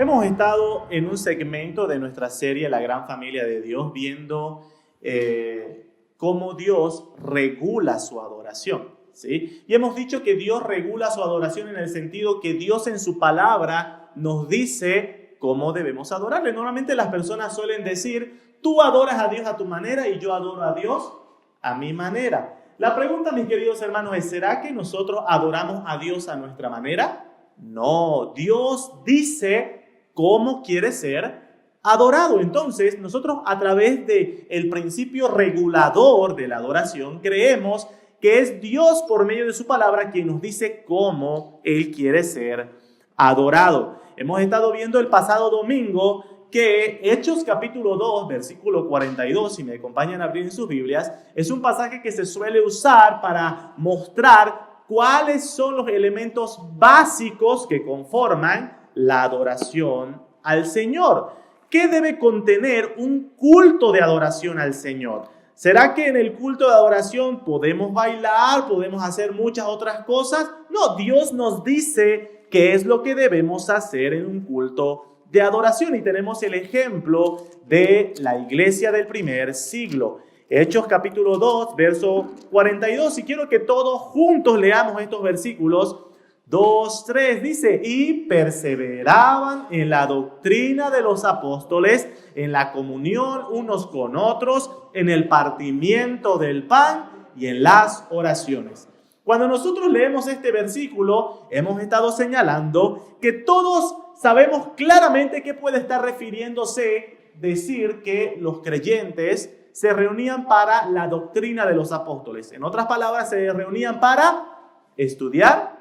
Hemos estado en un segmento de nuestra serie La Gran Familia de Dios viendo cómo Dios regula su adoración, ¿sí? Y hemos dicho que Dios regula su adoración en el sentido que Dios en su palabra nos dice cómo debemos adorarle. Normalmente las personas suelen decir, tú adoras a Dios a tu manera y yo adoro a Dios a mi manera. La pregunta, mis queridos hermanos, es, ¿será que nosotros adoramos a Dios a nuestra manera? No, Dios dice cómo quiere ser adorado. Entonces, nosotros a través del principio regulador de la adoración, creemos que es Dios por medio de su palabra quien nos dice cómo Él quiere ser adorado. Hemos estado viendo el pasado domingo que Hechos capítulo 2, versículo 42, si me acompañan a abrir en sus Biblias, es un pasaje que se suele usar para mostrar cuáles son los elementos básicos que conforman la adoración al Señor. ¿Qué debe contener un culto de adoración al Señor? ¿Será que en el culto de adoración podemos bailar, podemos hacer muchas otras cosas? No, Dios nos dice qué es lo que debemos hacer en un culto de adoración y tenemos el ejemplo de la iglesia del primer siglo. Hechos capítulo 2, verso 42. Y quiero que todos juntos leamos estos versículos. 2, 3 dice, y perseveraban en la doctrina de los apóstoles, en la comunión unos con otros, en el partimiento del pan y en las oraciones. Cuando nosotros leemos este versículo, hemos estado señalando que todos sabemos claramente qué puede estar refiriéndose decir que los creyentes se reunían para la doctrina de los apóstoles. En otras palabras, se reunían para estudiar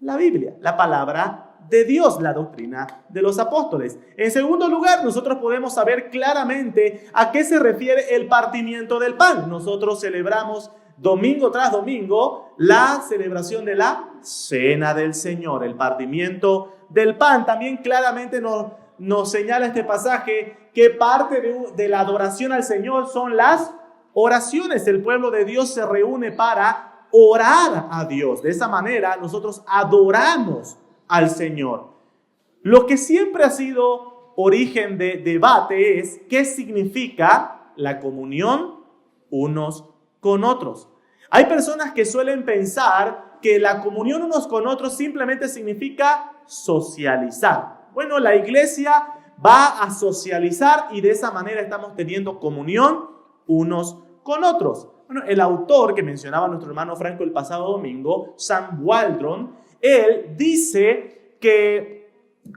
la Biblia, la palabra de Dios, la doctrina de los apóstoles. En segundo lugar, nosotros podemos saber claramente a qué se refiere el partimiento del pan. Nosotros celebramos domingo tras domingo la celebración de la Cena del Señor, el partimiento del pan. También claramente nos señala este pasaje que parte de la adoración al Señor son las oraciones. El pueblo de Dios se reúne para orar a Dios. De esa manera nosotros adoramos al Señor. Lo que siempre ha sido origen de debate es qué significa la comunión unos con otros. Hay personas que suelen pensar que la comunión unos con otros simplemente significa socializar. Bueno, la iglesia va a socializar y de esa manera estamos teniendo comunión unos con otros. Bueno, el autor que mencionaba nuestro hermano Franco el pasado domingo, Sam Waldron, él dice que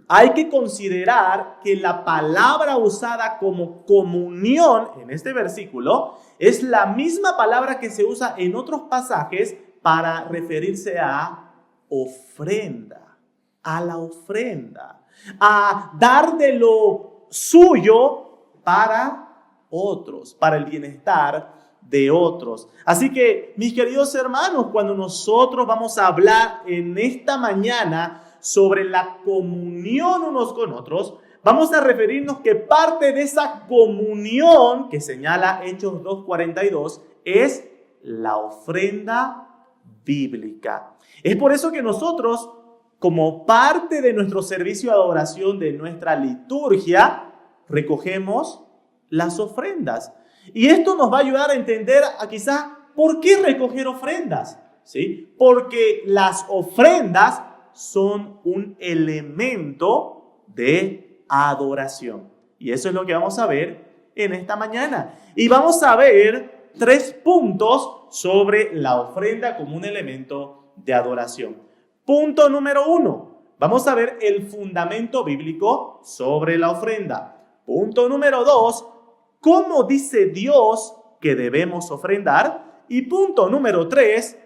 hay que considerar que la palabra usada como comunión en este versículo es la misma palabra que se usa en otros pasajes para referirse a ofrenda, a la ofrenda, a dar de lo suyo para otros, para el bienestar de otros. Así que, mis queridos hermanos, cuando nosotros vamos a hablar en esta mañana sobre la comunión unos con otros, vamos a referirnos que parte de esa comunión que señala Hechos 2:42 es la ofrenda bíblica. Es por eso que nosotros, como parte de nuestro servicio de adoración, de nuestra liturgia, recogemos las ofrendas. Y esto nos va a ayudar a entender quizás por qué recoger ofrendas, ¿sí? Porque las ofrendas son un elemento de adoración. Y eso es lo que vamos a ver en esta mañana. Y vamos a ver 3 puntos sobre la ofrenda como un elemento de adoración. Punto número 1. Vamos a ver el fundamento bíblico sobre la ofrenda. Punto número 2. ¿Cómo dice Dios que debemos ofrendar? Y punto número 3,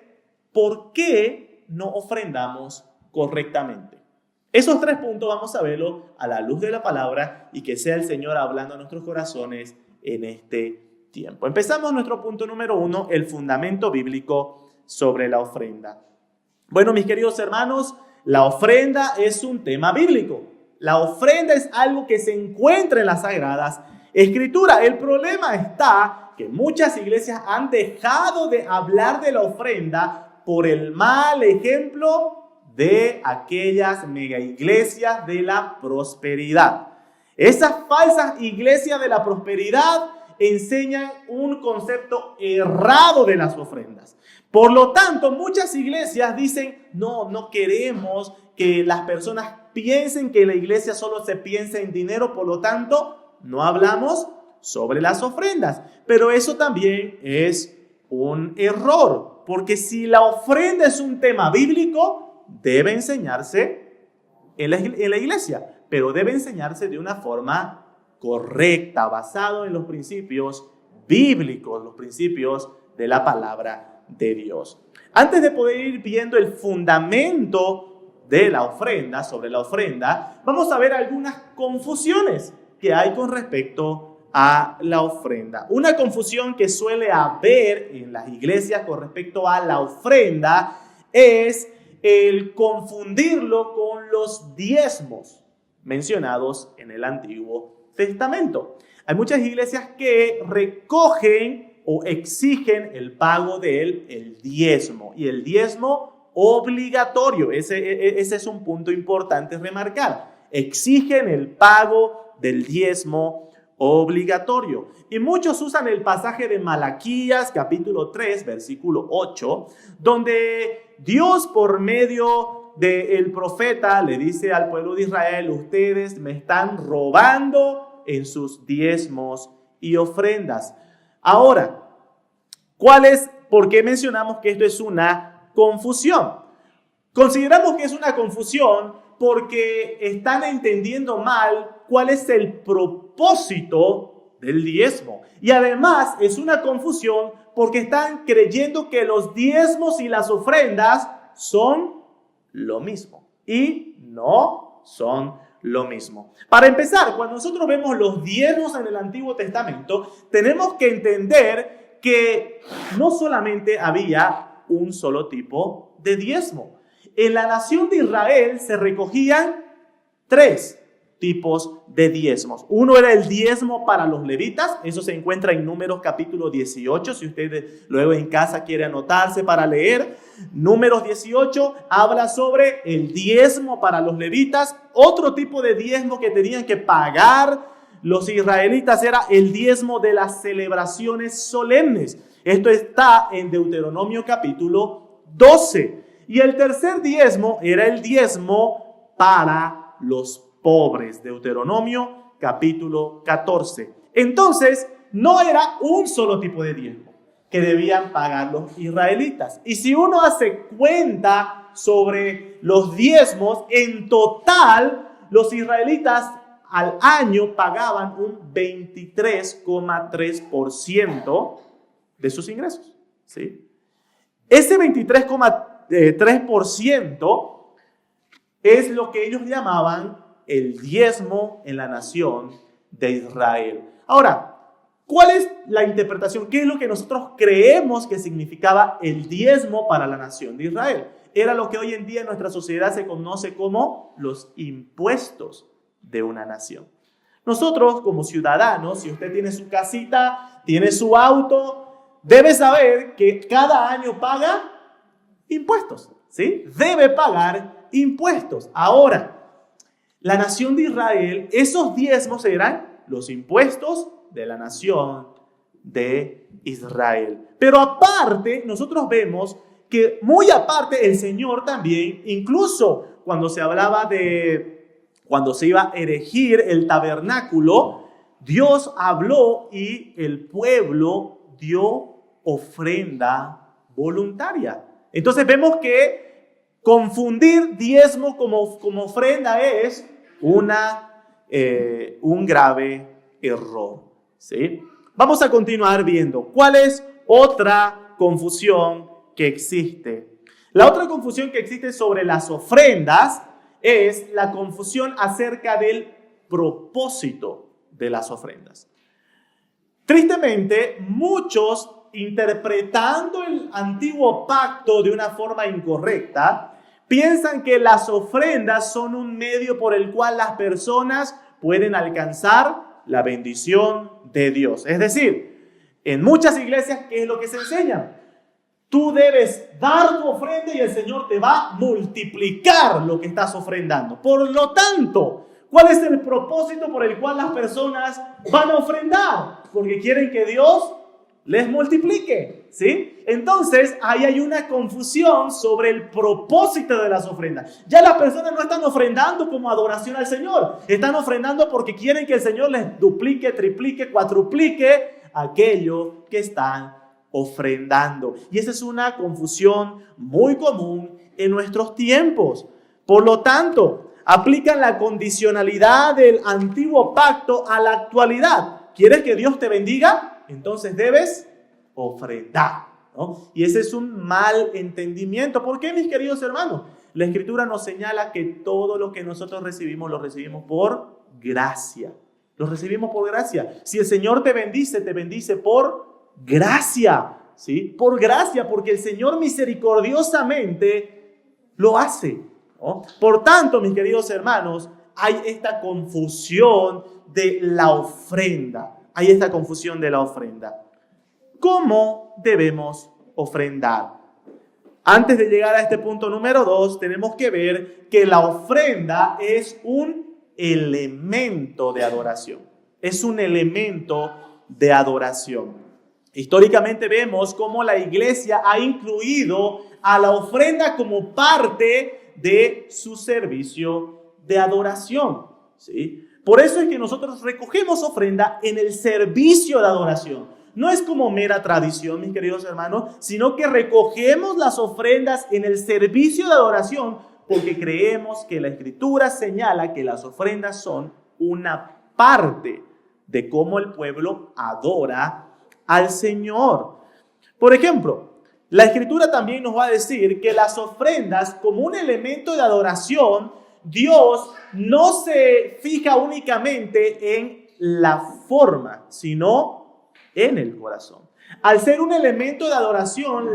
¿por qué no ofrendamos correctamente? Esos 3 puntos vamos a verlo a la luz de la palabra y que sea el Señor hablando a nuestros corazones en este tiempo. Empezamos nuestro punto número 1, el fundamento bíblico sobre la ofrenda. Bueno, mis queridos hermanos, la ofrenda es un tema bíblico. La ofrenda es algo que se encuentra en las Sagradas Escritura. El problema está que muchas iglesias han dejado de hablar de la ofrenda por el mal ejemplo de aquellas mega iglesias de la prosperidad. Esas falsas iglesias de la prosperidad enseñan un concepto errado de las ofrendas. Por lo tanto, muchas iglesias dicen, no queremos que las personas piensen que la iglesia solo se piensa en dinero, por lo tanto, no hablamos sobre las ofrendas. Pero eso también es un error, porque si la ofrenda es un tema bíblico, debe enseñarse en la iglesia, pero debe enseñarse de una forma correcta, basado en los principios bíblicos, los principios de la palabra de Dios. Antes de poder ir viendo el fundamento de la ofrenda, sobre la ofrenda, vamos a ver algunas confusiones que hay con respecto a la ofrenda. Una confusión que suele haber en las iglesias con respecto a la ofrenda es el confundirlo con los diezmos mencionados en el Antiguo Testamento. Hay muchas iglesias que recogen o exigen el pago del diezmo, y el diezmo obligatorio. Ese es un punto importante remarcar. Exigen el pago del diezmo obligatorio. Y muchos usan el pasaje de Malaquías, capítulo 3, versículo 8, donde Dios por medio del profeta le dice al pueblo de Israel: ustedes me están robando en sus diezmos y ofrendas. Ahora, ¿por qué mencionamos que esto es una confusión? Consideramos que es una confusión porque están entendiendo mal cuál es el propósito del diezmo. Y además es una confusión porque están creyendo que los diezmos y las ofrendas son lo mismo. Y no son lo mismo. Para empezar, cuando nosotros vemos los diezmos en el Antiguo Testamento, tenemos que entender que no solamente había un solo tipo de diezmo. En la nación de Israel se recogían 3 tipos de diezmos. Uno era el diezmo para los levitas. Eso se encuentra en Números capítulo 18. Si usted luego en casa quiere anotarse para leer, Números 18 habla sobre el diezmo para los levitas. Otro tipo de diezmo que tenían que pagar los israelitas era el diezmo de las celebraciones solemnes. Esto está en Deuteronomio capítulo 12. Y el tercer diezmo era el diezmo para los pobres. Deuteronomio capítulo 14. Entonces, no era un solo tipo de diezmo que debían pagar los israelitas. Y si uno hace cuenta sobre los diezmos, en total, los israelitas al año pagaban un 23,3% de sus ingresos. ¿Sí? Ese 23,3% es lo que ellos llamaban el diezmo en la nación de Israel. Ahora, ¿cuál es la interpretación? ¿Qué es lo que nosotros creemos que significaba el diezmo para la nación de Israel? Era lo que hoy en día en nuestra sociedad se conoce como los impuestos de una nación. Nosotros como ciudadanos, si usted tiene su casita, tiene su auto, debe saber que cada año paga impuestos, ¿sí? Debe pagar impuestos. Ahora, la nación de Israel, esos diezmos eran los impuestos de la nación de Israel. Pero aparte, nosotros vemos que muy aparte el Señor también, incluso cuando se hablaba cuando se iba a erigir el tabernáculo, Dios habló y el pueblo dio ofrenda voluntaria. Entonces vemos que confundir diezmo como ofrenda es un grave error. ¿Sí? Vamos a continuar viendo cuál es otra confusión que existe. La otra confusión que existe sobre las ofrendas es la confusión acerca del propósito de las ofrendas. Tristemente, muchos, interpretando el antiguo pacto de una forma incorrecta, piensan que las ofrendas son un medio por el cual las personas pueden alcanzar la bendición de Dios. Es decir, en muchas iglesias, ¿qué es lo que se enseña? Tú debes dar tu ofrenda y el Señor te va a multiplicar lo que estás ofrendando. Por lo tanto, ¿cuál es el propósito por el cual las personas van a ofrendar? Porque quieren que Dios les multiplique, ¿sí? Entonces, ahí hay una confusión sobre el propósito de las ofrendas. Ya las personas no están ofrendando como adoración al Señor. Están ofrendando porque quieren que el Señor les duplique, triplique, cuatruplique aquello que están ofrendando. Y esa es una confusión muy común en nuestros tiempos. Por lo tanto, aplican la condicionalidad del antiguo pacto a la actualidad. ¿Quieres que Dios te bendiga? Entonces debes ofrendar, ¿no? Y ese es un mal entendimiento. ¿Por qué, mis queridos hermanos? La Escritura nos señala que todo lo que nosotros recibimos, lo recibimos por gracia. Lo recibimos por gracia. Si el Señor te bendice por gracia, ¿sí? Por gracia, porque el Señor misericordiosamente lo hace, ¿no? Por tanto, mis queridos hermanos, hay esta confusión de la ofrenda. Hay esta confusión de la ofrenda. ¿Cómo debemos ofrendar? Antes de llegar a este punto número 2, tenemos que ver que la ofrenda es un elemento de adoración. Es un elemento de adoración. Históricamente vemos cómo la iglesia ha incluido a la ofrenda como parte de su servicio de adoración, ¿sí? Por eso es que nosotros recogemos ofrenda en el servicio de adoración. No es como mera tradición, mis queridos hermanos, sino que recogemos las ofrendas en el servicio de adoración porque creemos que la Escritura señala que las ofrendas son una parte de cómo el pueblo adora al Señor. Por ejemplo, la Escritura también nos va a decir que las ofrendas, como un elemento de adoración, Dios no se fija únicamente en la forma, sino en el corazón. Al ser un elemento de adoración,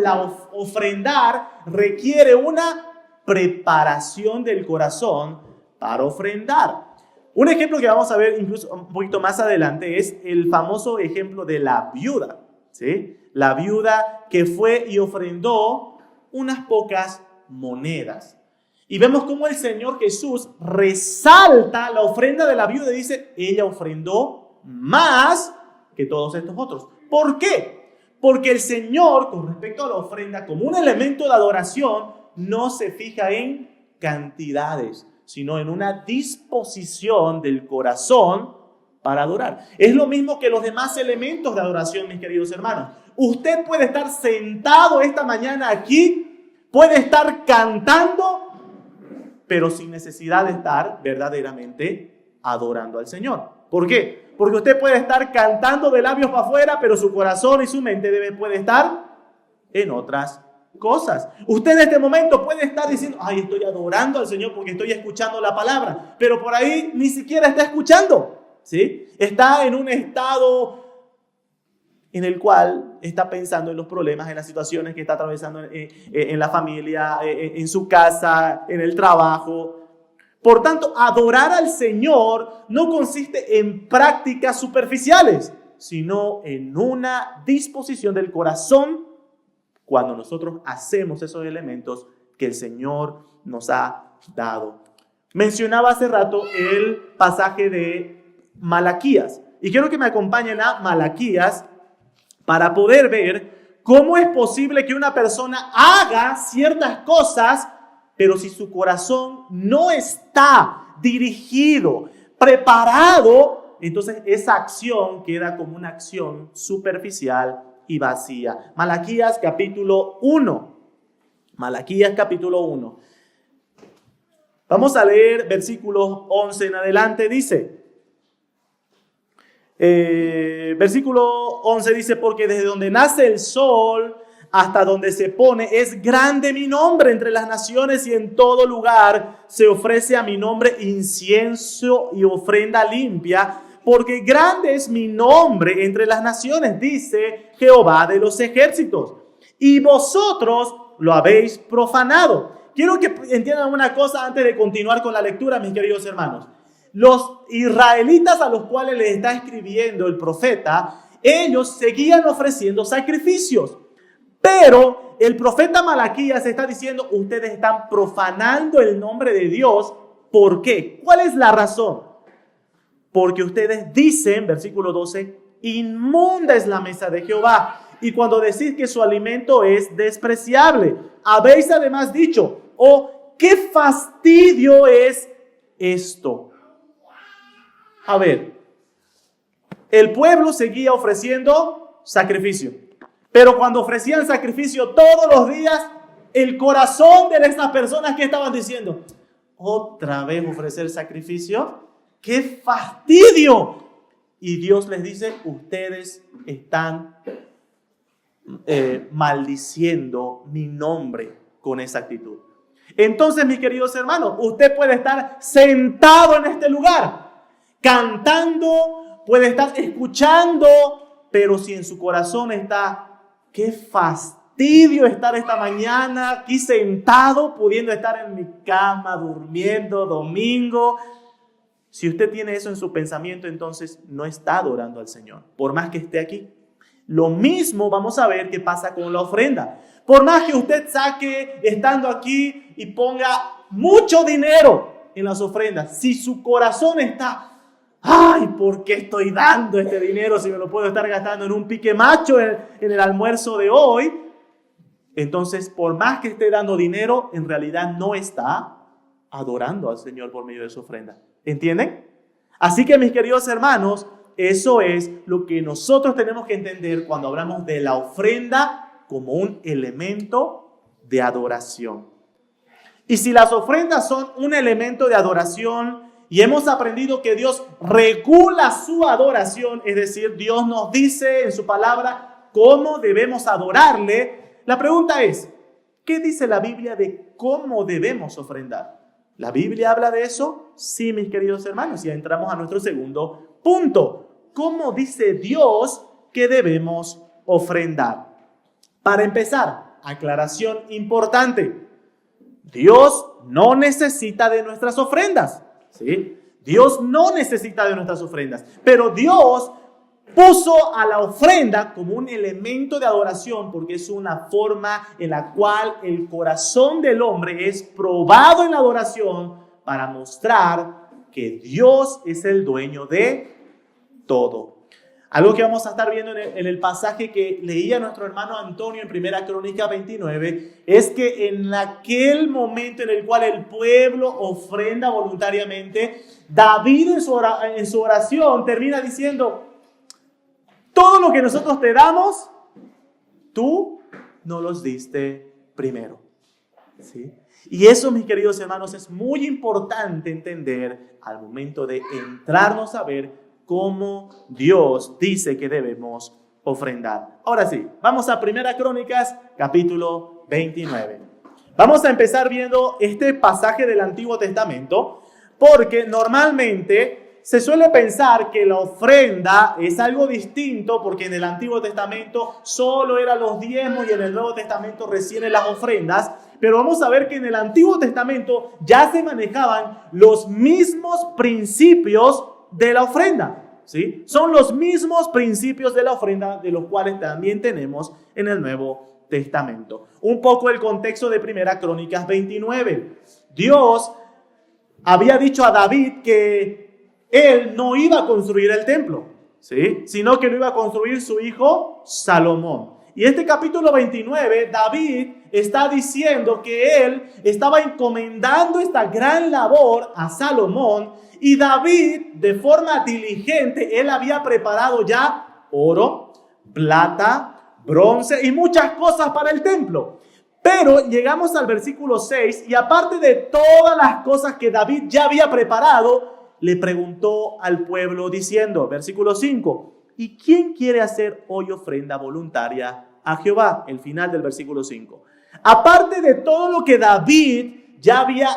ofrendar requiere una preparación del corazón para ofrendar. Un ejemplo que vamos a ver incluso un poquito más adelante es el famoso ejemplo de la viuda, ¿sí? La viuda que fue y ofrendó unas pocas monedas. Y vemos cómo el Señor Jesús resalta la ofrenda de la viuda y dice, ella ofrendó más que todos estos otros. ¿Por qué? Porque el Señor, con respecto a la ofrenda, como un elemento de adoración, no se fija en cantidades, sino en una disposición del corazón para adorar. Es lo mismo que los demás elementos de adoración, mis queridos hermanos. Usted puede estar sentado esta mañana aquí, puede estar cantando, pero sin necesidad de estar verdaderamente adorando al Señor. ¿Por qué? Porque usted puede estar cantando de labios para afuera, pero su corazón y su mente puede estar en otras cosas. Usted en este momento puede estar diciendo, ay, estoy adorando al Señor porque estoy escuchando la palabra, pero por ahí ni siquiera está escuchando, ¿sí? Está en un estado en el cual está pensando en los problemas, en las situaciones que está atravesando en la familia, en su casa, en el trabajo. Por tanto, adorar al Señor no consiste en prácticas superficiales, sino en una disposición del corazón cuando nosotros hacemos esos elementos que el Señor nos ha dado. Mencionaba hace rato el pasaje de Malaquías y quiero que me acompañen a Malaquías para poder ver cómo es posible que una persona haga ciertas cosas, pero si su corazón no está dirigido, preparado, entonces esa acción queda como una acción superficial y vacía. Malaquías capítulo 1. Malaquías capítulo 1. Vamos a leer versículos 11 en adelante. Dice, versículo 11 dice, porque desde donde nace el sol hasta donde se pone es grande mi nombre entre las naciones y en todo lugar se ofrece a mi nombre incienso y ofrenda limpia, porque grande es mi nombre entre las naciones, dice Jehová de los ejércitos, y vosotros lo habéis profanado. Quiero que entiendan una cosa antes de continuar con la lectura, mis queridos hermanos. Los israelitas a los cuales les está escribiendo el profeta, ellos seguían ofreciendo sacrificios, pero el profeta Malaquías está diciendo, ustedes están profanando el nombre de Dios. ¿Por qué? ¿Cuál es la razón? Porque ustedes dicen, versículo 12, inmunda es la mesa de Jehová. Y cuando decís que su alimento es despreciable, habéis además dicho, oh, qué fastidio es esto. A ver, el pueblo seguía ofreciendo sacrificio. Pero cuando ofrecían sacrificio todos los días, el corazón de estas personas que estaban diciendo, otra vez ofrecer sacrificio, ¡qué fastidio! Y Dios les dice, ustedes están maldiciendo mi nombre con esa actitud. Entonces, mis queridos hermanos, usted puede estar sentado en este lugar, cantando, puede estar escuchando, pero si en su corazón está, ¡qué fastidio estar esta mañana aquí sentado, pudiendo estar en mi cama, durmiendo, domingo! Si usted tiene eso en su pensamiento, entonces no está adorando al Señor, por más que esté aquí. Lo mismo vamos a ver qué pasa con la ofrenda. Por más que usted saque, estando aquí, y ponga mucho dinero en las ofrendas, si su corazón está, ¡ay, por qué estoy dando este dinero si me lo puedo estar gastando en un pique macho en el almuerzo de hoy? Entonces, por más que esté dando dinero, en realidad no está adorando al Señor por medio de su ofrenda. ¿Entienden? Así que, mis queridos hermanos, eso es lo que nosotros tenemos que entender cuando hablamos de la ofrenda como un elemento de adoración. Y si las ofrendas son un elemento de adoración y hemos aprendido que Dios regula su adoración, es decir, Dios nos dice en su palabra cómo debemos adorarle, la pregunta es, ¿qué dice la Biblia de cómo debemos ofrendar? ¿La Biblia habla de eso? Sí, mis queridos hermanos, ya entramos a nuestro segundo punto. ¿Cómo dice Dios que debemos ofrendar? Para empezar, aclaración importante. Dios no necesita de nuestras ofrendas, ¿sí? Dios no necesita de nuestras ofrendas, pero Dios puso a la ofrenda como un elemento de adoración porque es una forma en la cual el corazón del hombre es probado en la adoración para mostrar que Dios es el dueño de todo. Algo que vamos a estar viendo en el pasaje que leía nuestro hermano Antonio en 1 Crónica 29 es que en aquel momento en el cual el pueblo ofrenda voluntariamente, David en su oración termina diciendo, todo lo que nosotros te damos, tú nos los diste primero. ¿Sí? Y eso, mis queridos hermanos, es muy importante entender al momento de entrarnos a ver cómo Dios dice que debemos ofrendar. Ahora sí, vamos a 1 Crónicas, capítulo 29. Vamos a empezar viendo este pasaje del Antiguo Testamento, porque normalmente se suele pensar que la ofrenda es algo distinto, porque en el Antiguo Testamento solo eran los diezmos y en el Nuevo Testamento recién las ofrendas. Pero vamos a ver que en el Antiguo Testamento ya se manejaban los mismos principios de la ofrenda, ¿sí? Son los mismos principios de la ofrenda de los cuales también tenemos en el Nuevo Testamento. Un poco el contexto de 1 Crónicas 29. Dios había dicho a David que él no iba a construir el templo, ¿sí? Sino que lo iba a construir su hijo Salomón. Y este capítulo 29, David está diciendo que él estaba encomendando esta gran labor a Salomón. Y David, de forma diligente, él había preparado ya oro, plata, bronce y muchas cosas para el templo. Pero llegamos al versículo 6 y aparte de todas las cosas que David ya había preparado, le preguntó al pueblo diciendo, versículo 5, ¿y quién quiere hacer hoy ofrenda voluntaria a Jehová? El final del versículo 5. Aparte de todo lo que David ya había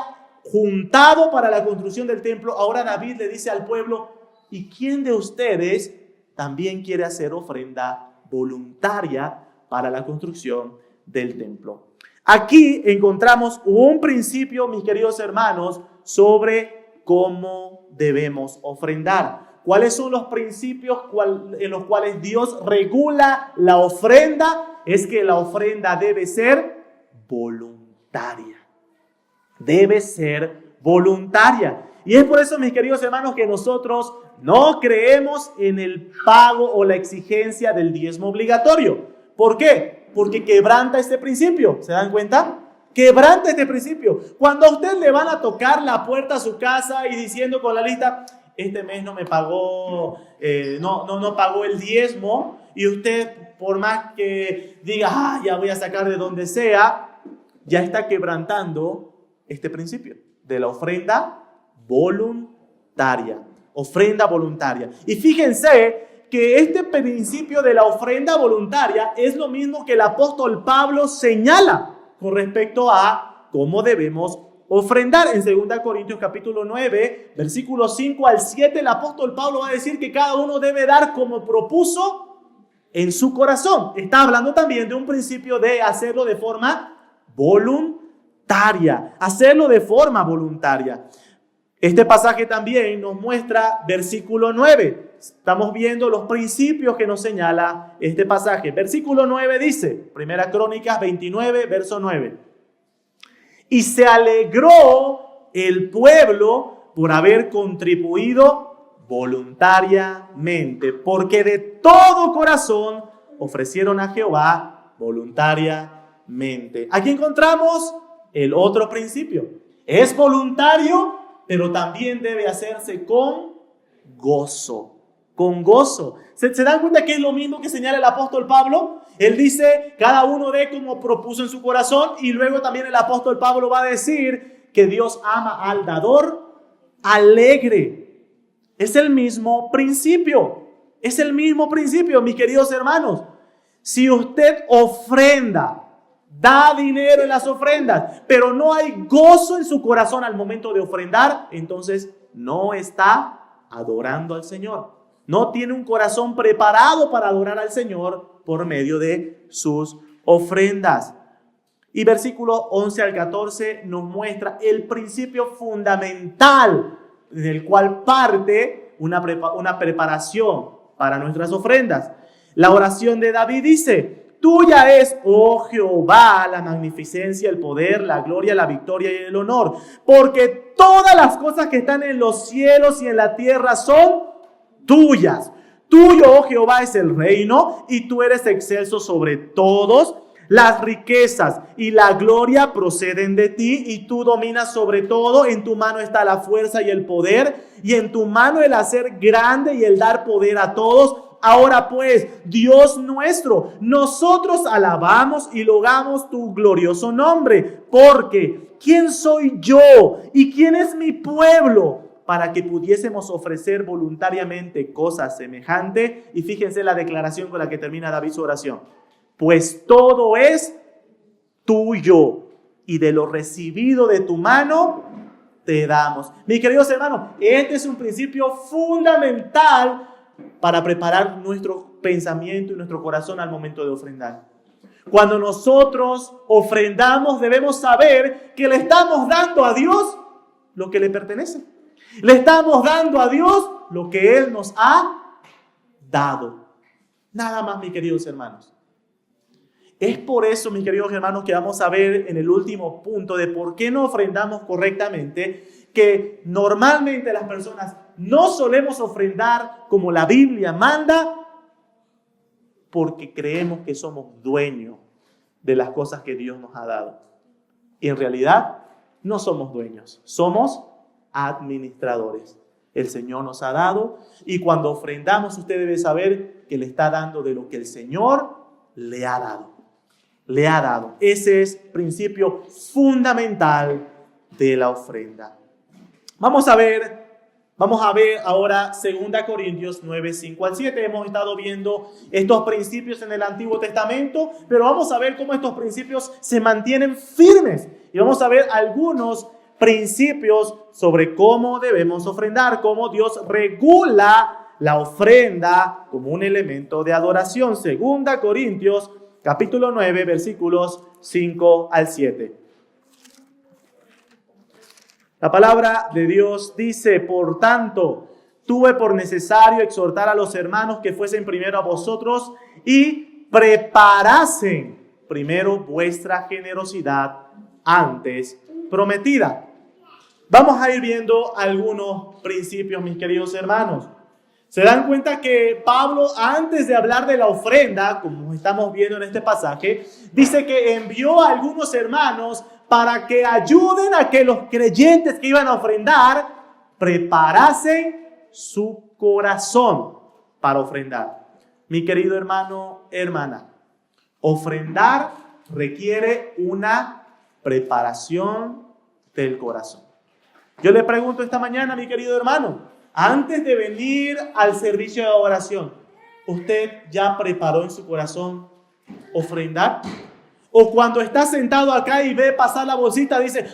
juntado para la construcción del templo, ahora David le dice al pueblo, ¿y quién de ustedes también quiere hacer ofrenda voluntaria para la construcción del templo? Aquí encontramos un principio, mis queridos hermanos, sobre cómo debemos ofrendar. ¿Cuáles son los principios en los cuales Dios regula la ofrenda es que la ofrenda debe ser voluntaria. Debe ser voluntaria. Y es por eso, mis queridos hermanos, que nosotros no creemos en el pago o la exigencia del diezmo obligatorio. ¿Por qué? Porque quebranta este principio. ¿Se dan cuenta? Quebranta este principio. Cuando a usted le van a tocar la puerta a su casa y diciendo con la lista, este mes no me pagó, no pagó el diezmo, y usted, por más que diga, ya voy a sacar de donde sea, ya está quebrantando este principio de la ofrenda voluntaria. Ofrenda voluntaria. Y fíjense que este principio de la ofrenda voluntaria es lo mismo que el apóstol Pablo señala con respecto a cómo debemos ofrendar. En 2 Corintios capítulo 9, versículos 5 al 7, el apóstol Pablo va a decir que cada uno debe dar como propuso en su corazón. Está hablando también de un principio de hacerlo de forma voluntaria. Hacerlo de forma voluntaria. Este pasaje también nos muestra versículo 9. Estamos viendo los principios que nos señala este pasaje. Versículo 9 dice, 1 Crónicas 29, verso 9. Y se alegró el pueblo por haber contribuido voluntariamente, porque de todo corazón ofrecieron a Jehová voluntariamente. Aquí encontramos el otro principio. Es voluntario, pero también debe hacerse con gozo. Con gozo. ¿Se dan cuenta que es lo mismo que señala el apóstol Pablo? Él dice, cada uno dé como propuso en su corazón, y luego también el apóstol Pablo va a decir que Dios ama al dador alegre. Es el mismo principio. Es el mismo principio, mis queridos hermanos. Si usted ofrenda, da dinero en las ofrendas, pero no hay gozo en su corazón al momento de ofrendar, entonces no está adorando al Señor. No tiene un corazón preparado para adorar al Señor por medio de sus ofrendas. Y versículos 11 al 14 nos muestra el principio fundamental del cual parte una preparación para nuestras ofrendas. La oración de David dice: tuya es, oh Jehová, la magnificencia, el poder, la gloria, la victoria y el honor, porque todas las cosas que están en los cielos y en la tierra son tuyas. Tuyo, oh Jehová, es el reino, y tú eres excelso sobre todos. Las riquezas y la gloria proceden de ti, y tú dominas sobre todo. En tu mano está la fuerza y el poder, y en tu mano el hacer grande y el dar poder a todos. Ahora pues, Dios nuestro, nosotros alabamos y logramos tu glorioso nombre, porque ¿quién soy yo y quién es mi pueblo para que pudiésemos ofrecer voluntariamente cosas semejantes? Y fíjense la declaración con la que termina David su oración. Pues todo es tuyo, y de lo recibido de tu mano te damos. Mis queridos hermanos, este es un principio fundamental para preparar nuestro pensamiento y nuestro corazón al momento de ofrendar. Cuando nosotros ofrendamos, debemos saber que le estamos dando a Dios lo que le pertenece. Le estamos dando a Dios lo que Él nos ha dado. Nada más, mis queridos hermanos. Es por eso, mis queridos hermanos, que vamos a ver en el último punto de por qué no ofrendamos correctamente, que normalmente las personas no solemos ofrendar como la Biblia manda, porque creemos que somos dueños de las cosas que Dios nos ha dado. Y en realidad no somos dueños, somos administradores. El Señor nos ha dado, y cuando ofrendamos usted debe saber que le está dando de lo que el Señor le ha dado. Le ha dado. Ese es el principio fundamental de la ofrenda. Vamos a ver ahora 2 Corintios 9, 5 al 7. Hemos estado viendo estos principios en el Antiguo Testamento, pero vamos a ver cómo estos principios se mantienen firmes. Y vamos a ver algunos principios sobre cómo debemos ofrendar, cómo Dios regula la ofrenda como un elemento de adoración. 2 Corintios capítulo 9, versículos 5 al 7. La palabra de Dios dice: por tanto, tuve por necesario exhortar a los hermanos que fuesen primero a vosotros y preparasen primero vuestra generosidad antes prometida. Vamos a ir viendo algunos principios, mis queridos hermanos. Se dan cuenta que Pablo, antes de hablar de la ofrenda, como estamos viendo en este pasaje, dice que envió a algunos hermanos para que ayuden a que los creyentes que iban a ofrendar preparasen su corazón para ofrendar. Mi querido hermano, hermana, ofrendar requiere una preparación del corazón. Yo le pregunto esta mañana, mi querido hermano, antes de venir al servicio de oración, ¿usted ya preparó en su corazón ofrendar? O cuando está sentado acá y ve pasar la bolsita, dice,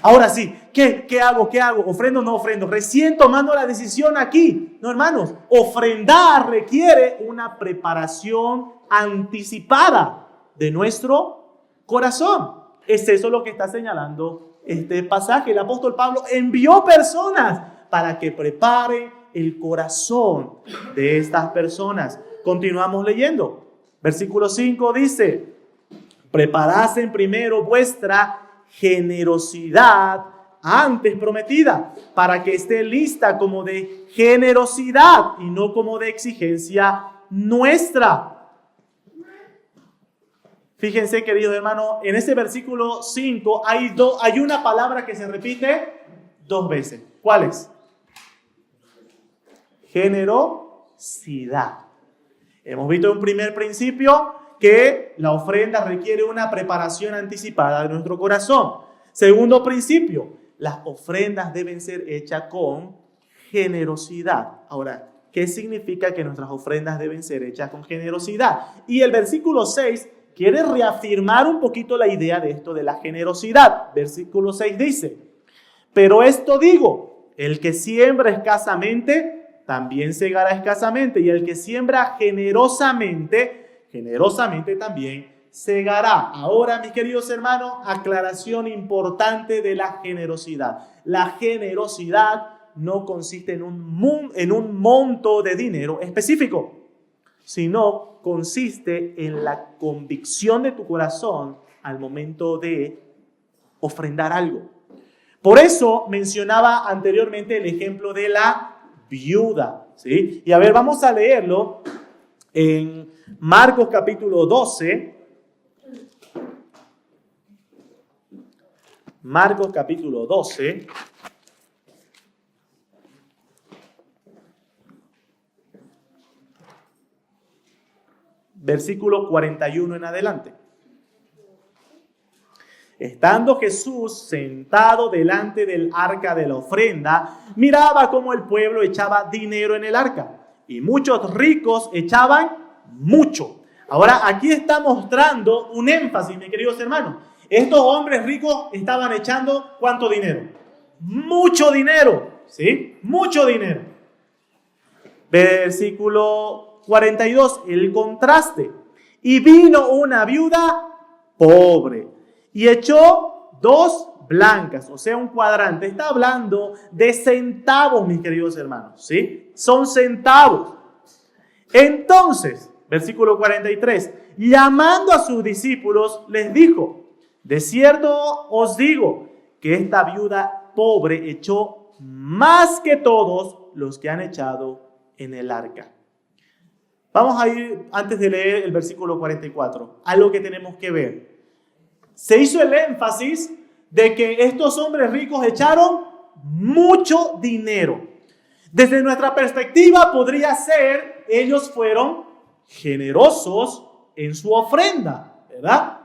ahora sí, ¿qué hago? ¿Ofrendo o no ofrendo? Recién tomando la decisión aquí. No, hermanos, ofrendar requiere una preparación anticipada de nuestro corazón. Es eso lo que está señalando este pasaje. El apóstol Pablo envió personas para que prepare el corazón de estas personas. Continuamos leyendo. Versículo 5 dice, preparasen primero vuestra generosidad antes prometida, para que esté lista como de generosidad y no como de exigencia nuestra. Fíjense, queridos hermanos, en ese versículo 5 hay una palabra que se repite 2 veces. ¿Cuál es? Generosidad. Hemos visto un primer principio que la ofrenda requiere una preparación anticipada de nuestro corazón. Segundo principio, las ofrendas deben ser hechas con generosidad. Ahora, ¿qué significa que nuestras ofrendas deben ser hechas con generosidad? Y el versículo 6 quiere reafirmar un poquito la idea de esto de la generosidad. Versículo 6 dice, pero esto digo, el que siembra escasamente, también segará escasamente, y el que siembra generosamente también segará. Ahora, mis queridos hermanos, aclaración importante de la generosidad. La generosidad no consiste en un monto de dinero específico, sino consiste en la convicción de tu corazón al momento de ofrendar algo. Por eso mencionaba anteriormente el ejemplo de la viuda, ¿sí? Y a ver, vamos a leerlo en Marcos capítulo 12. Marcos capítulo 12. Versículo 41 en adelante. Estando Jesús sentado delante del arca de la ofrenda, miraba cómo el pueblo echaba dinero en el arca, y muchos ricos echaban mucho. Ahora, aquí está mostrando un énfasis, mis queridos hermanos. Estos hombres ricos estaban echando ¿cuánto dinero? Mucho dinero, ¿sí? Mucho dinero. Versículo 42, el contraste. Y vino una viuda pobre y echó 2 blancas, o sea, un cuadrante. Está hablando de centavos, mis queridos hermanos, ¿sí? Son centavos. Entonces, versículo 43, llamando a sus discípulos, les dijo, de cierto os digo que esta viuda pobre echó más que todos los que han echado en el arca. Vamos a ir, antes de leer el versículo 44, algo que tenemos que ver. Se hizo el énfasis de que estos hombres ricos echaron mucho dinero. Desde nuestra perspectiva podría ser, ellos fueron generosos en su ofrenda, ¿verdad?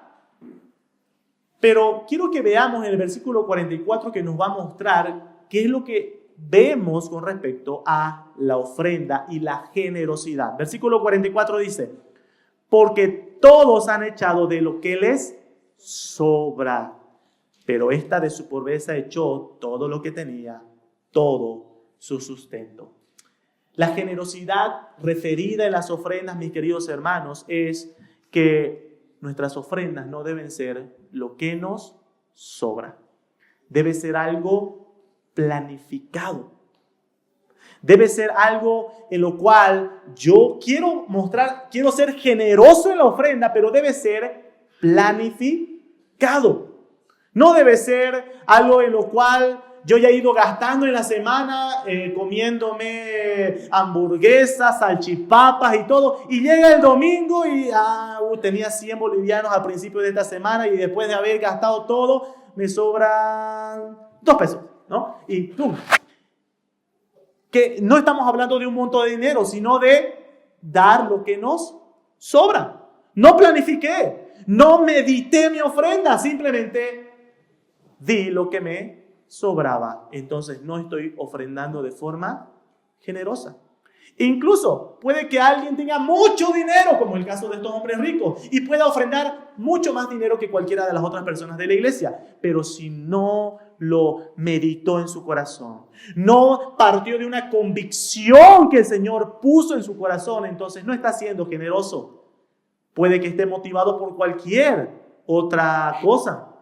Pero quiero que veamos en el versículo 44 que nos va a mostrar qué es lo que vemos con respecto a la ofrenda y la generosidad. Versículo 44 dice, porque todos han echado de lo que les sobra, pero esta de su pobreza echó todo lo que tenía, todo su sustento. La generosidad referida en las ofrendas, mis queridos hermanos, es que nuestras ofrendas no deben ser lo que nos sobra. Debe ser algo planificado. Debe ser algo en lo cual yo quiero ser generoso en la ofrenda, pero debe ser planificado. No debe ser algo en lo cual yo ya he ido gastando en la semana, comiéndome hamburguesas, salchipapas y todo, y llega el domingo y tenía 100 bolivianos al principio de esta semana y después de haber gastado todo, me sobran 2 pesos, ¿no? Y ¡pum! Que no estamos hablando de un monto de dinero, sino de dar lo que nos sobra. No planifiqué, no medité mi ofrenda, simplemente di lo que me sobraba. Entonces no estoy ofrendando de forma generosa. Incluso puede que alguien tenga mucho dinero, como el caso de estos hombres ricos, y pueda ofrendar mucho más dinero que cualquiera de las otras personas de la iglesia. Pero si no lo meditó en su corazón, no partió de una convicción que el Señor puso en su corazón, entonces no está siendo generoso. Puede que esté motivado por cualquier otra cosa.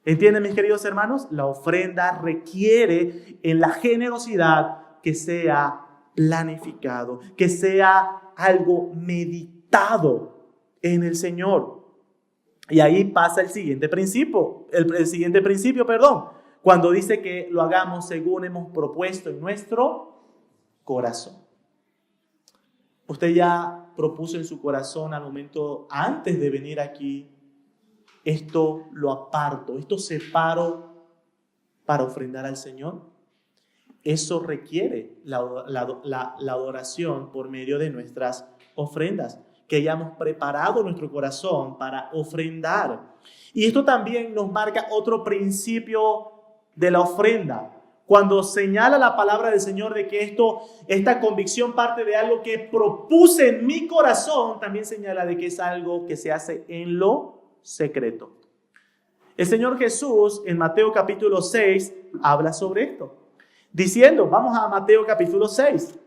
¿Entienden, mis queridos hermanos? La ofrenda requiere en la generosidad que sea planificado, que sea algo meditado en el Señor. Y ahí pasa el siguiente principio, cuando dice que lo hagamos según hemos propuesto en nuestro corazón. Usted ya propuso en su corazón al momento antes de venir aquí, esto lo aparto, esto separo para ofrendar al Señor. Eso requiere la adoración por medio de nuestras ofrendas, que hayamos preparado nuestro corazón para ofrendar. Y esto también nos marca otro principio de la ofrenda. Cuando señala la palabra del Señor de que esta convicción parte de algo que propuse en mi corazón, también señala de que es algo que se hace en lo secreto. El Señor Jesús en Mateo capítulo 6 habla sobre esto, diciendo, vamos a Mateo capítulo 6.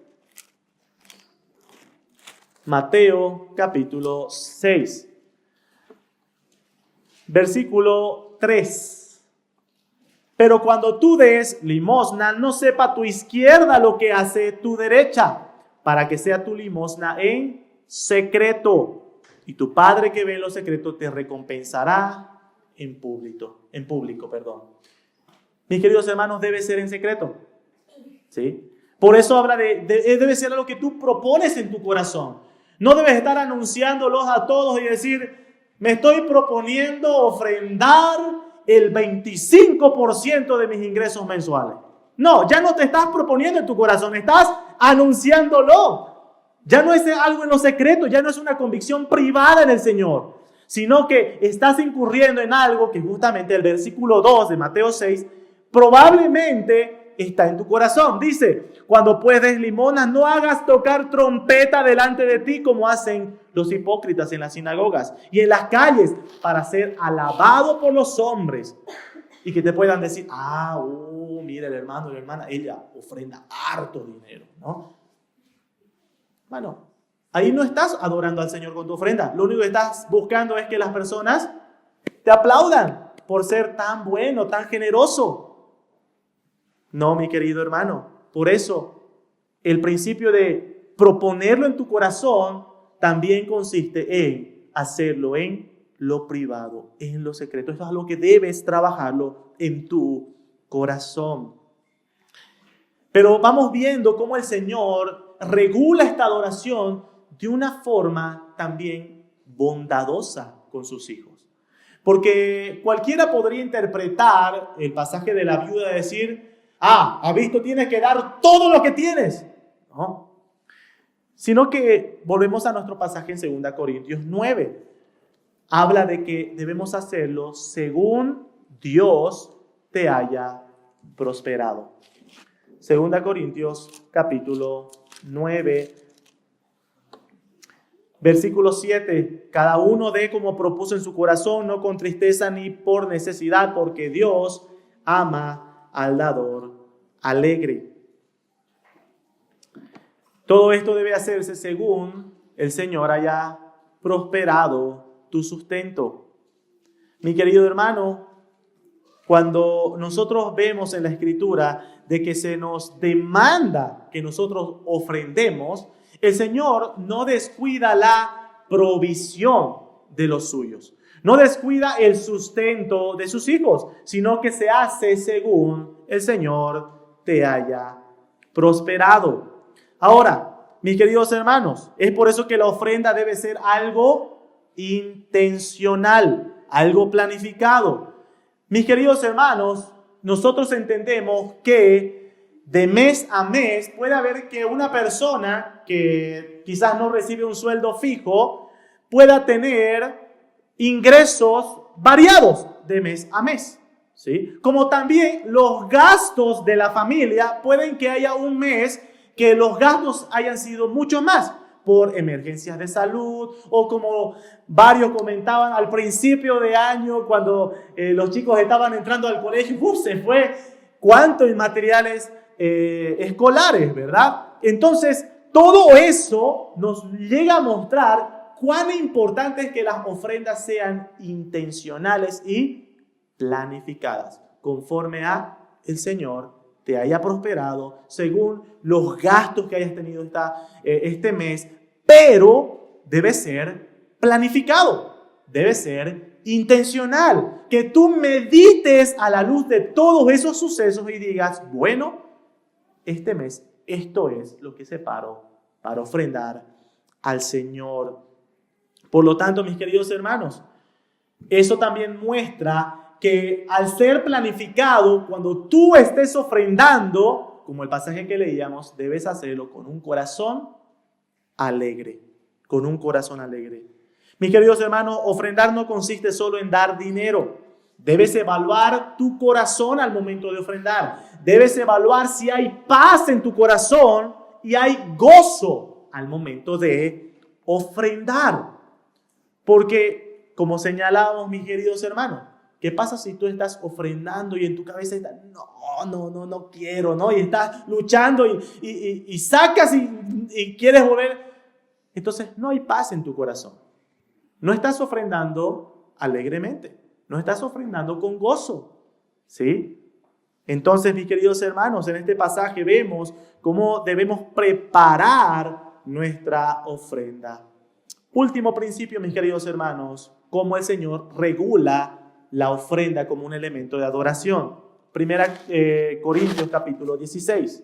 Mateo capítulo 6, versículo 3. Pero cuando tú des limosna, no sepa tu izquierda lo que hace tu derecha, para que sea tu limosna en secreto. Y tu Padre que ve en lo secreto te recompensará en público. Mis queridos hermanos, debe ser en secreto. ¿Sí? Por eso habla debe ser lo que tú propones en tu corazón. No debes estar anunciándolos a todos y decir, me estoy proponiendo ofrendar el 25% de mis ingresos mensuales. No, ya no te estás proponiendo en tu corazón, estás anunciándolo. Ya no es algo en lo secreto, ya no es una convicción privada en el Señor, sino que estás incurriendo en algo que justamente el versículo 2 de Mateo 6 probablemente está en tu corazón. Dice, cuando puedes limosna, no hagas tocar trompeta delante de ti como hacen los hipócritas en las sinagogas y en las calles para ser alabado por los hombres y que te puedan decir, mira el hermano y la hermana, ella ofrenda harto dinero, ¿no? Bueno, ahí no estás adorando al Señor con tu ofrenda. Lo único que estás buscando es que las personas te aplaudan por ser tan bueno, tan generoso. No, mi querido hermano. Por eso, el principio de proponerlo en tu corazón también consiste en hacerlo en lo privado, en lo secreto. Eso es algo que debes trabajarlo en tu corazón. Pero vamos viendo cómo el Señor regula esta adoración de una forma también bondadosa con sus hijos. Porque cualquiera podría interpretar el pasaje de la viuda y decir, ¿has visto? Tienes que dar todo lo que tienes. No. Sino que volvemos a nuestro pasaje en 2 Corintios 9. Habla de que debemos hacerlo según Dios te haya prosperado. 2 Corintios capítulo 9, versículo 7. Cada uno dé como propuso en su corazón, no con tristeza ni por necesidad, porque Dios ama al dador alegre. Todo esto debe hacerse según el Señor haya prosperado tu sustento. Mi querido hermano, cuando nosotros vemos en la Escritura de que se nos demanda que nosotros ofrendemos, el Señor no descuida la provisión de los suyos, no descuida el sustento de sus hijos, sino que se hace según el Señor te haya prosperado. Ahora, mis queridos hermanos, es por eso que la ofrenda debe ser algo intencional, algo planificado. Mis queridos hermanos, nosotros entendemos que de mes a mes puede haber que una persona que quizás no recibe un sueldo fijo pueda tener ingresos variados de mes a mes, ¿sí? Como también los gastos de la familia, pueden que haya un mes que los gastos hayan sido mucho más por emergencias de salud, o como varios comentaban al principio de año cuando los chicos estaban entrando al colegio, se fue cuánto en materiales escolares, ¿verdad? Entonces, todo eso nos llega a mostrar cuán importante es que las ofrendas sean intencionales y planificadas, conforme a el Señor te haya prosperado, según los gastos que hayas tenido este mes, pero debe ser planificado, debe ser intencional, que tú medites a la luz de todos esos sucesos y digas, bueno, este mes esto es lo que separo para ofrendar al Señor. Por lo tanto, mis queridos hermanos, eso también muestra que al ser planificado, cuando tú estés ofrendando, como el pasaje que leíamos, debes hacerlo con un corazón alegre, con un corazón alegre. Mis queridos hermanos, ofrendar no consiste solo en dar dinero. Debes evaluar tu corazón al momento de ofrendar. Debes evaluar si hay paz en tu corazón y hay gozo al momento de ofrendar. Porque, como señalábamos, mis queridos hermanos, ¿qué pasa si tú estás ofrendando y en tu cabeza estás, no quiero, ¿no? Y estás luchando y sacas y quieres volver. Entonces no hay paz en tu corazón. No estás ofrendando alegremente. No estás ofrendando con gozo, ¿sí? Entonces, mis queridos hermanos, en este pasaje vemos cómo debemos preparar nuestra ofrenda. Último principio, mis queridos hermanos, cómo el Señor regula la ofrenda como un elemento de adoración. Primera Corintios capítulo 16.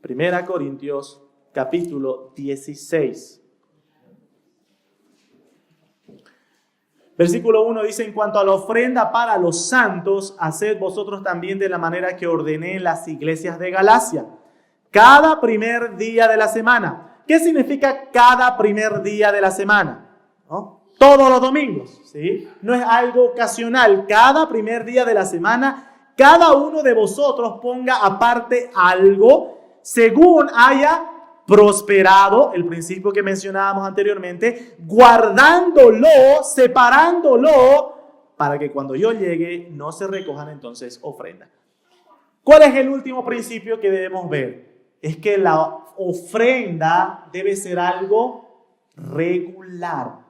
Primera Corintios capítulo 16. Versículo 1 dice, en cuanto a la ofrenda para los santos, haced vosotros también de la manera que ordené en las iglesias de Galacia, cada primer día de la semana. ¿Qué significa cada primer día de la semana? ¿No? Todos los domingos, ¿sí? No es algo ocasional. Cada primer día de la semana, cada uno de vosotros ponga aparte algo según haya prosperado, el principio que mencionábamos anteriormente, guardándolo, separándolo, para que cuando yo llegue no se recojan entonces ofrendas. ¿Cuál es el último principio que debemos ver? Es que la ofrenda debe ser algo regular.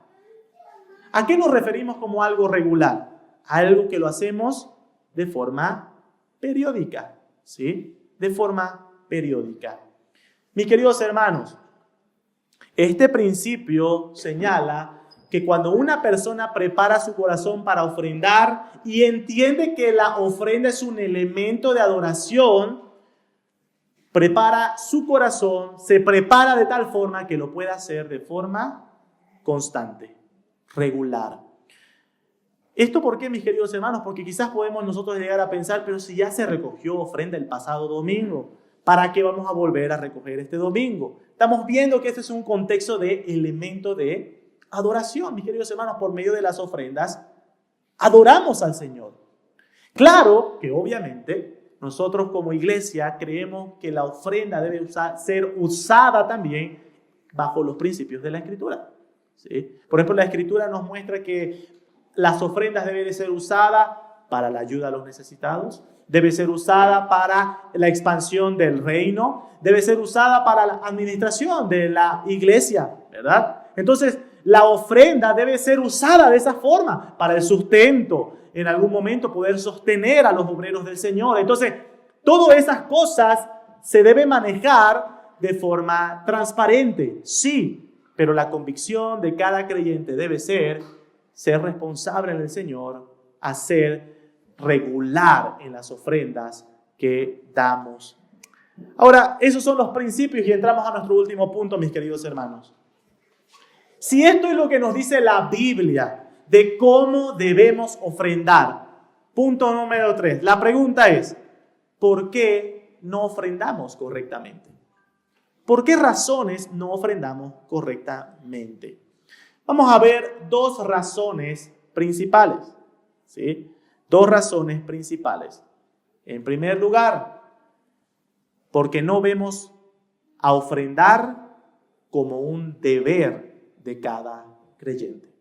¿A qué nos referimos como algo regular? Algo que lo hacemos de forma periódica, ¿sí? De forma periódica. Mis queridos hermanos, este principio señala que cuando una persona prepara su corazón para ofrendar y entiende que la ofrenda es un elemento de adoración, prepara su corazón, se prepara de tal forma que lo pueda hacer de forma constante, regular. ¿Esto por qué, mis queridos hermanos? Porque quizás podemos nosotros llegar a pensar, pero si ya se recogió ofrenda el pasado domingo, ¿para qué vamos a volver a recoger este domingo? Estamos viendo que este es un contexto de elemento de adoración, mis queridos hermanos. Por medio de las ofrendas adoramos al Señor. Claro que obviamente nosotros como iglesia creemos que la ofrenda debe ser usada también bajo los principios de la Escritura, ¿sí? Por ejemplo, la Escritura nos muestra que las ofrendas deben de ser usadas para la ayuda a los necesitados, debe ser usada para la expansión del reino, debe ser usada para la administración de la iglesia, ¿verdad? Entonces, la ofrenda debe ser usada de esa forma, para el sustento, en algún momento poder sostener a los obreros del Señor. Entonces, todas esas cosas se deben manejar de forma transparente, sí, pero la convicción de cada creyente debe ser responsable en el Señor, ser regular en las ofrendas que damos. Ahora, esos son los principios y entramos a nuestro último punto, mis queridos hermanos. Si esto es lo que nos dice la Biblia de cómo debemos ofrendar, punto número 3, la pregunta es, ¿por qué no ofrendamos correctamente? ¿Por qué razones no ofrendamos correctamente? Vamos a ver dos razones principales, ¿sí? Dos razones principales. En primer lugar, porque no vemos a ofrendar como un deber de cada creyente,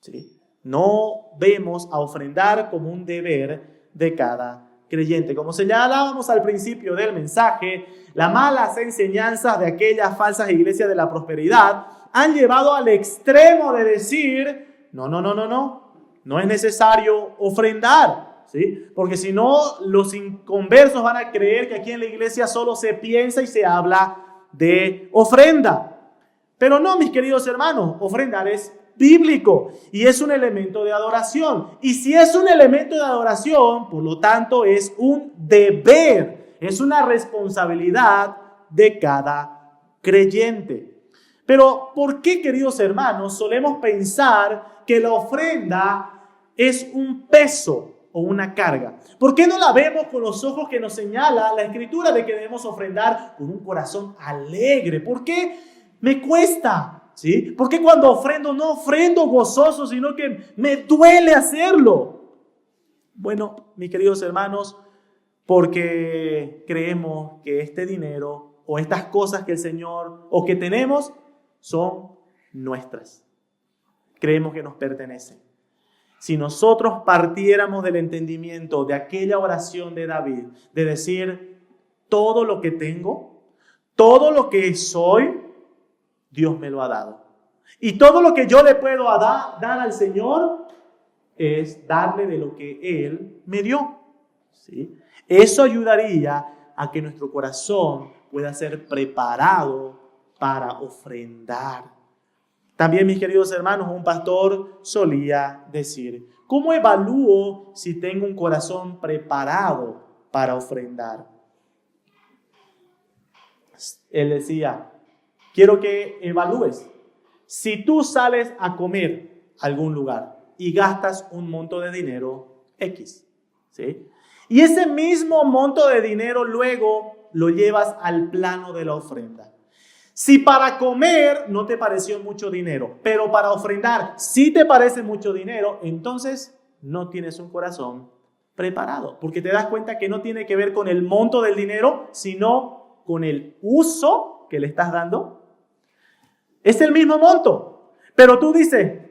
¿sí? No vemos a ofrendar como un deber de cada creyente. Como señalábamos al principio del mensaje, las malas enseñanzas de aquellas falsas iglesias de la prosperidad han llevado al extremo de decir, no es necesario ofrendar, ¿sí? Porque si no, los inconversos van a creer que aquí en la iglesia solo se piensa y se habla de ofrenda. Pero no, mis queridos hermanos, ofrendar es bíblico y es un elemento de adoración. Y si es un elemento de adoración, por lo tanto es un deber, es una responsabilidad de cada creyente. Pero ¿por qué, queridos hermanos, solemos pensar que la ofrenda es un peso o una carga? ¿Por qué no la vemos con los ojos que nos señala la Escritura de que debemos ofrendar con un corazón alegre? ¿Por qué me cuesta? ¿Sí? ¿Por qué cuando ofrendo no ofrendo gozoso, sino que me duele hacerlo? Bueno, mis queridos hermanos, porque creemos que este dinero o estas cosas que el Señor o que tenemos son nuestras. Creemos que nos pertenecen. Si nosotros partiéramos del entendimiento de aquella oración de David, de decir, todo lo que tengo, todo lo que soy, Dios me lo ha dado. Y todo lo que yo le puedo dar al Señor es darle de lo que Él me dio, ¿sí? Eso ayudaría a que nuestro corazón pueda ser preparado para ofrendar. También, mis queridos hermanos, un pastor solía decir, ¿cómo evalúo si tengo un corazón preparado para ofrendar? Él decía, quiero que evalúes. Si tú sales a comer a algún lugar y gastas un monto de dinero X, ¿sí? Y ese mismo monto de dinero luego lo llevas al plano de la ofrenda. Si para comer no te pareció mucho dinero, pero para ofrendar sí te parece mucho dinero, entonces no tienes un corazón preparado, porque te das cuenta que no tiene que ver con el monto del dinero, sino con el uso que le estás dando. Es el mismo monto, pero tú dices,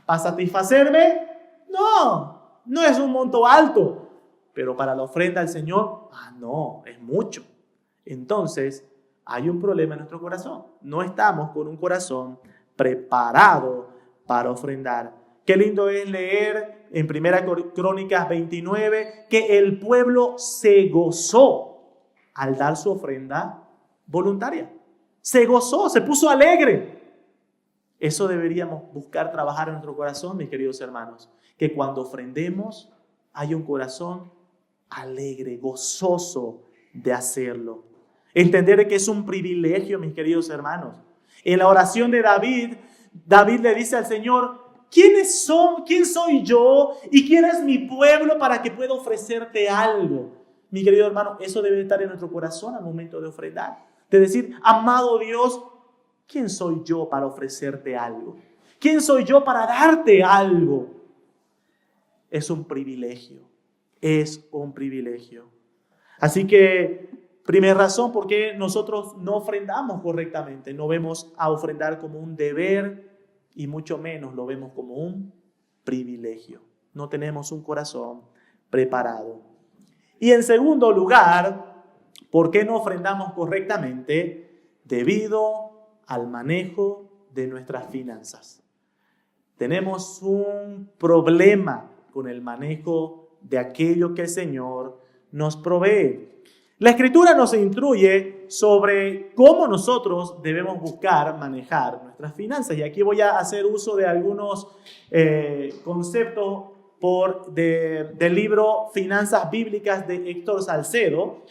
¿para satisfacerme? No es un monto alto, pero para la ofrenda al Señor, no, es mucho. Entonces, hay un problema en nuestro corazón. No estamos con un corazón preparado para ofrendar. Qué lindo es leer en 1 Crónicas 29 que el pueblo se gozó al dar su ofrenda voluntaria. Se gozó, se puso alegre. Eso deberíamos buscar trabajar en nuestro corazón, mis queridos hermanos. Que cuando ofrendemos hay un corazón alegre, gozoso de hacerlo. Entender que es un privilegio, mis queridos hermanos. En la oración de David le dice al Señor, ¿quién soy yo y quién es mi pueblo para que pueda ofrecerte algo? Mi querido hermano, eso debe estar en nuestro corazón al momento de ofrendar. De decir, amado Dios, ¿quién soy yo para ofrecerte algo? ¿Quién soy yo para darte algo? Es un privilegio. Es un privilegio. Así que, primera razón por qué nosotros no ofrendamos correctamente. No vemos a ofrendar como un deber y mucho menos lo vemos como un privilegio. No tenemos un corazón preparado. Y en segundo lugar, ¿por qué no ofrendamos correctamente? Debido al manejo de nuestras finanzas. Tenemos un problema con el manejo de aquello que el Señor nos provee. La Escritura nos instruye sobre cómo nosotros debemos buscar manejar nuestras finanzas. Y aquí voy a hacer uso de algunos conceptos del libro Finanzas Bíblicas de Héctor Salcedo.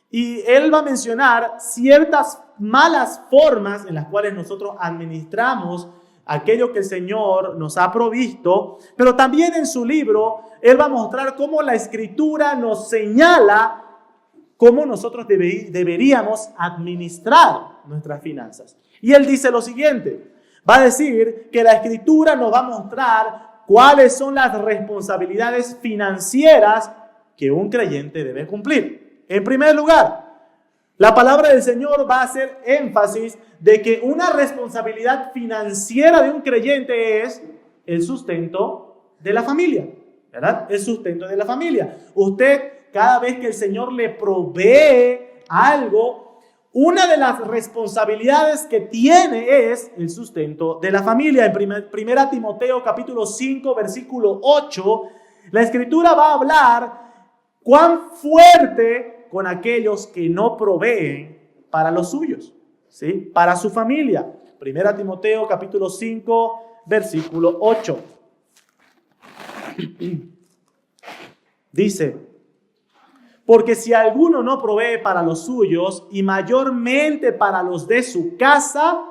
Y él va a mencionar ciertas malas formas en las cuales nosotros administramos aquello que el Señor nos ha provisto, pero también en su libro él va a mostrar cómo la Escritura nos señala cómo nosotros deberíamos administrar nuestras finanzas. Y él dice lo siguiente, va a decir que la Escritura nos va a mostrar cuáles son las responsabilidades financieras que un creyente debe cumplir. En primer lugar, la palabra del Señor va a hacer énfasis de que una responsabilidad financiera de un creyente es el sustento de la familia, ¿verdad? El sustento de la familia. Usted, cada vez que el Señor le provee algo, una de las responsabilidades que tiene es el sustento de la familia. En 1 Timoteo capítulo 5, versículo 8, la Escritura va a hablar cuán fuerte con aquellos que no proveen para los suyos, ¿sí? Para su familia. 1 Timoteo capítulo 5, versículo 8. Dice: porque si alguno no provee para los suyos y mayormente para los de su casa,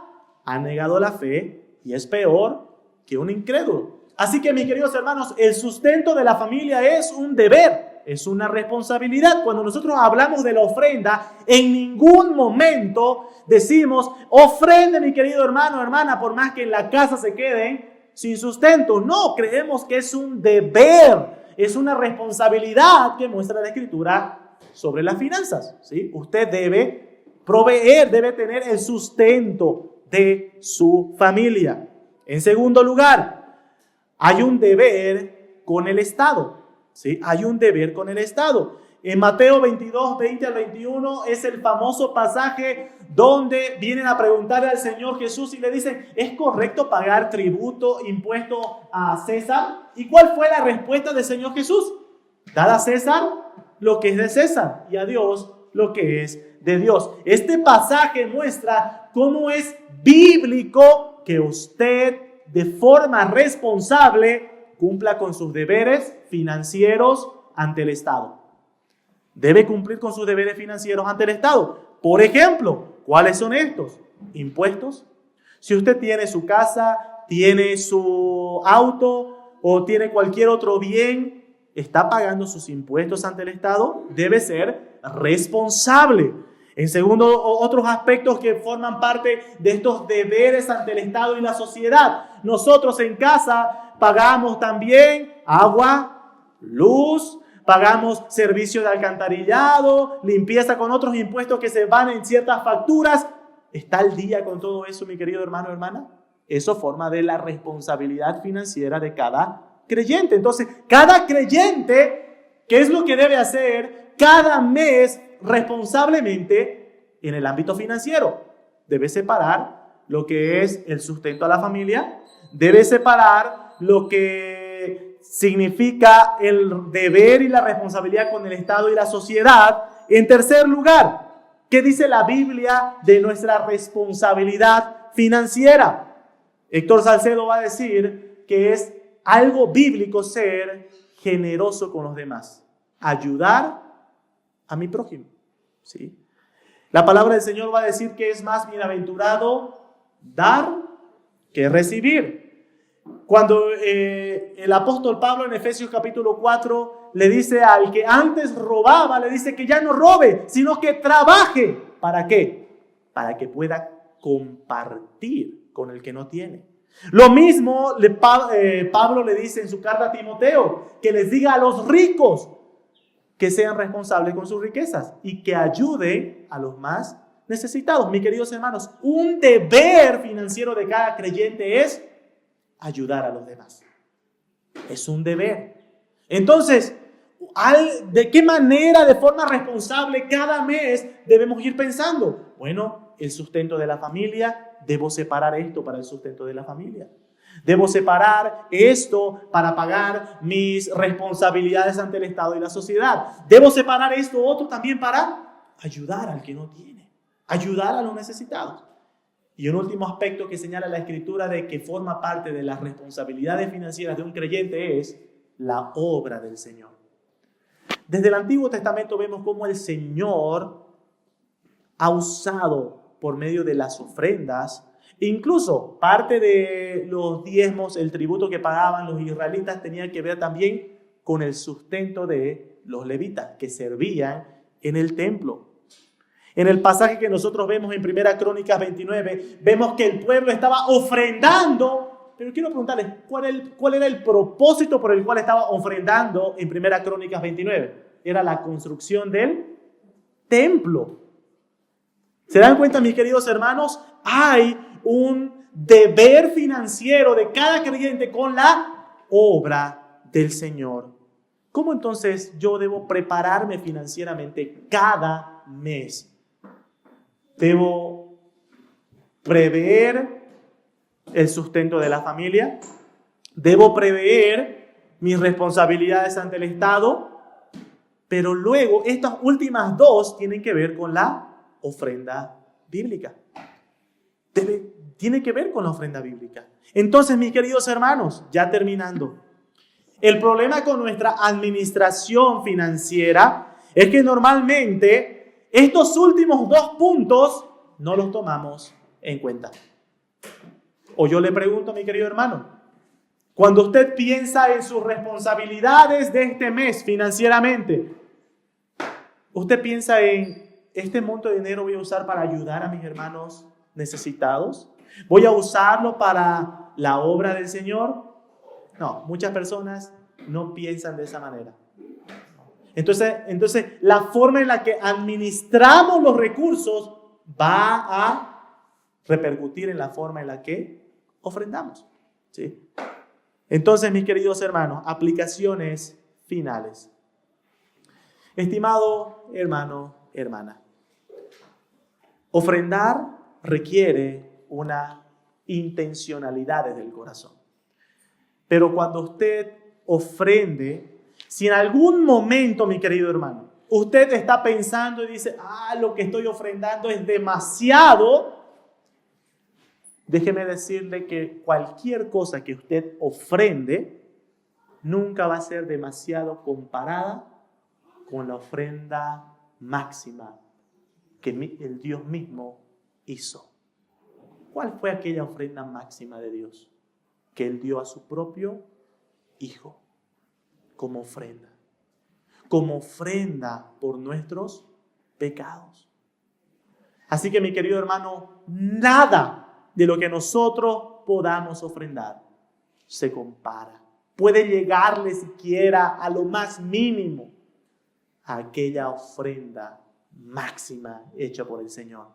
ha negado la fe y es peor que un incrédulo. Así que, mis queridos hermanos, el sustento de la familia es un deber, es una responsabilidad. Cuando nosotros hablamos de la ofrenda, en ningún momento decimos, ofrende, mi querido hermano, hermana, por más que en la casa se queden sin sustento. No, creemos que es un deber. Es una responsabilidad que muestra la Escritura sobre las finanzas, ¿sí? Usted debe proveer, debe tener el sustento de su familia. En segundo lugar, hay un deber con el Estado, ¿sí? Hay un deber con el Estado. En Mateo 22, 20 al 21 es el famoso pasaje donde vienen a preguntarle al Señor Jesús y le dicen, ¿es correcto pagar tributo, impuesto a César? ¿Y cuál fue la respuesta del Señor Jesús? Dad a César lo que es de César y a Dios lo que es de Dios. Este pasaje muestra cómo es bíblico que usted de forma responsable cumpla con sus deberes financieros ante el Estado. Debe cumplir con sus deberes financieros ante el Estado. Por ejemplo, ¿cuáles son estos? Impuestos. Si usted tiene su casa, tiene su auto o tiene cualquier otro bien, está pagando sus impuestos ante el Estado, debe ser responsable. En segundo, otros aspectos que forman parte de estos deberes ante el Estado y la sociedad. Nosotros en casa pagamos también agua, luz, pagamos servicio de alcantarillado, limpieza con otros impuestos que se van en ciertas facturas. ¿Está al día con todo eso, mi querido hermano o hermana? Eso forma de la responsabilidad financiera de cada creyente. Entonces, cada creyente, ¿qué es lo que debe hacer cada mes responsablemente en el ámbito financiero? Debe separar lo que es el sustento a la familia, debe separar lo que significa el deber y la responsabilidad con el Estado y la sociedad. En tercer lugar, ¿qué dice la Biblia de nuestra responsabilidad financiera? Héctor Salcedo va a decir que es algo bíblico ser generoso con los demás, ayudar a mi prójimo, ¿sí? La palabra del Señor va a decir que es más bienaventurado dar que recibir. Cuando el apóstol Pablo en Efesios capítulo 4 le dice al que antes robaba, le dice que ya no robe, sino que trabaje. ¿Para qué? Para que pueda compartir con el que no tiene. Lo mismo Pablo le dice en su carta a Timoteo, que les diga a los ricos que sean responsables con sus riquezas y que ayuden a los más necesitados. Mis queridos hermanos, un deber financiero de cada creyente es ayudar a los demás. Es un deber. Entonces, ¿de qué manera, de forma responsable, cada mes debemos ir pensando? Bueno, el sustento de la familia, debo separar esto para el sustento de la familia. Debo separar esto para pagar mis responsabilidades ante el Estado y la sociedad. Debo separar esto otro también para ayudar al que no tiene, ayudar a los necesitados. Y un último aspecto que señala la Escritura de que forma parte de las responsabilidades financieras de un creyente es la obra del Señor. Desde el Antiguo Testamento vemos cómo el Señor ha usado por medio de las ofrendas, incluso parte de los diezmos, el tributo que pagaban los israelitas tenía que ver también con el sustento de los levitas que servían en el templo. En el pasaje que nosotros vemos en 1 Crónicas 29, vemos que el pueblo estaba ofrendando, pero quiero preguntarles, ¿cuál era el propósito por el cual estaba ofrendando en 1 Crónicas 29? Era la construcción del templo. ¿Se dan cuenta, mis queridos hermanos? Hay un deber financiero de cada creyente con la obra del Señor. ¿Cómo entonces yo debo prepararme financieramente cada mes? Debo prever el sustento de la familia. Debo prever mis responsabilidades ante el Estado. Pero luego estas últimas dos tienen que ver con la ofrenda bíblica. Tiene que ver con la ofrenda bíblica. Entonces, mis queridos hermanos, ya terminando, el problema con nuestra administración financiera es que normalmente estos últimos dos puntos no los tomamos en cuenta. O yo le pregunto a mi querido hermano, cuando usted piensa en sus responsabilidades de este mes financieramente, ¿usted piensa en este monto de dinero voy a usar para ayudar a mis hermanos necesitados? ¿Voy a usarlo para la obra del Señor? No, muchas personas no piensan de esa manera. Entonces, la forma en la que administramos los recursos va a repercutir en la forma en la que ofrendamos, ¿sí? Entonces, mis queridos hermanos, aplicaciones finales. Estimado hermano, hermana, ofrendar requiere una intencionalidad desde el corazón. Pero cuando usted ofrende, si en algún momento, mi querido hermano, usted está pensando y dice, lo que estoy ofrendando es demasiado, déjeme decirle que cualquier cosa que usted ofrende nunca va a ser demasiado comparada con la ofrenda máxima que el Dios mismo hizo. ¿Cuál fue aquella ofrenda máxima de Dios? Que Él dio a su propio Hijo como ofrenda por nuestros pecados. Así que, mi querido hermano, nada de lo que nosotros podamos ofrendar se compara. Puede llegarle siquiera a lo más mínimo a aquella ofrenda máxima hecha por el Señor.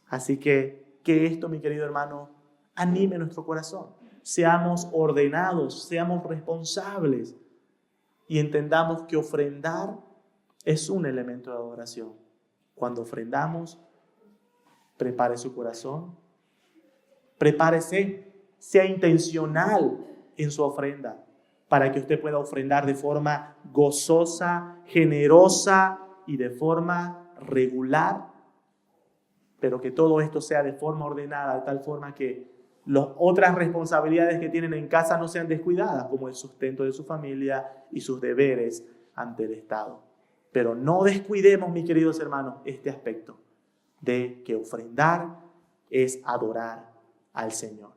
Así que esto, mi querido hermano, anime nuestro corazón. Seamos ordenados, seamos responsables y entendamos que ofrendar es un elemento de adoración. Cuando ofrendamos, prepare su corazón, prepárese, sea intencional en su ofrenda para que usted pueda ofrendar de forma gozosa, generosa y de forma regular, pero que todo esto sea de forma ordenada, de tal forma que las otras responsabilidades que tienen en casa no sean descuidadas, como el sustento de su familia y sus deberes ante el Estado. Pero no descuidemos, mis queridos hermanos, este aspecto de que ofrendar es adorar al Señor.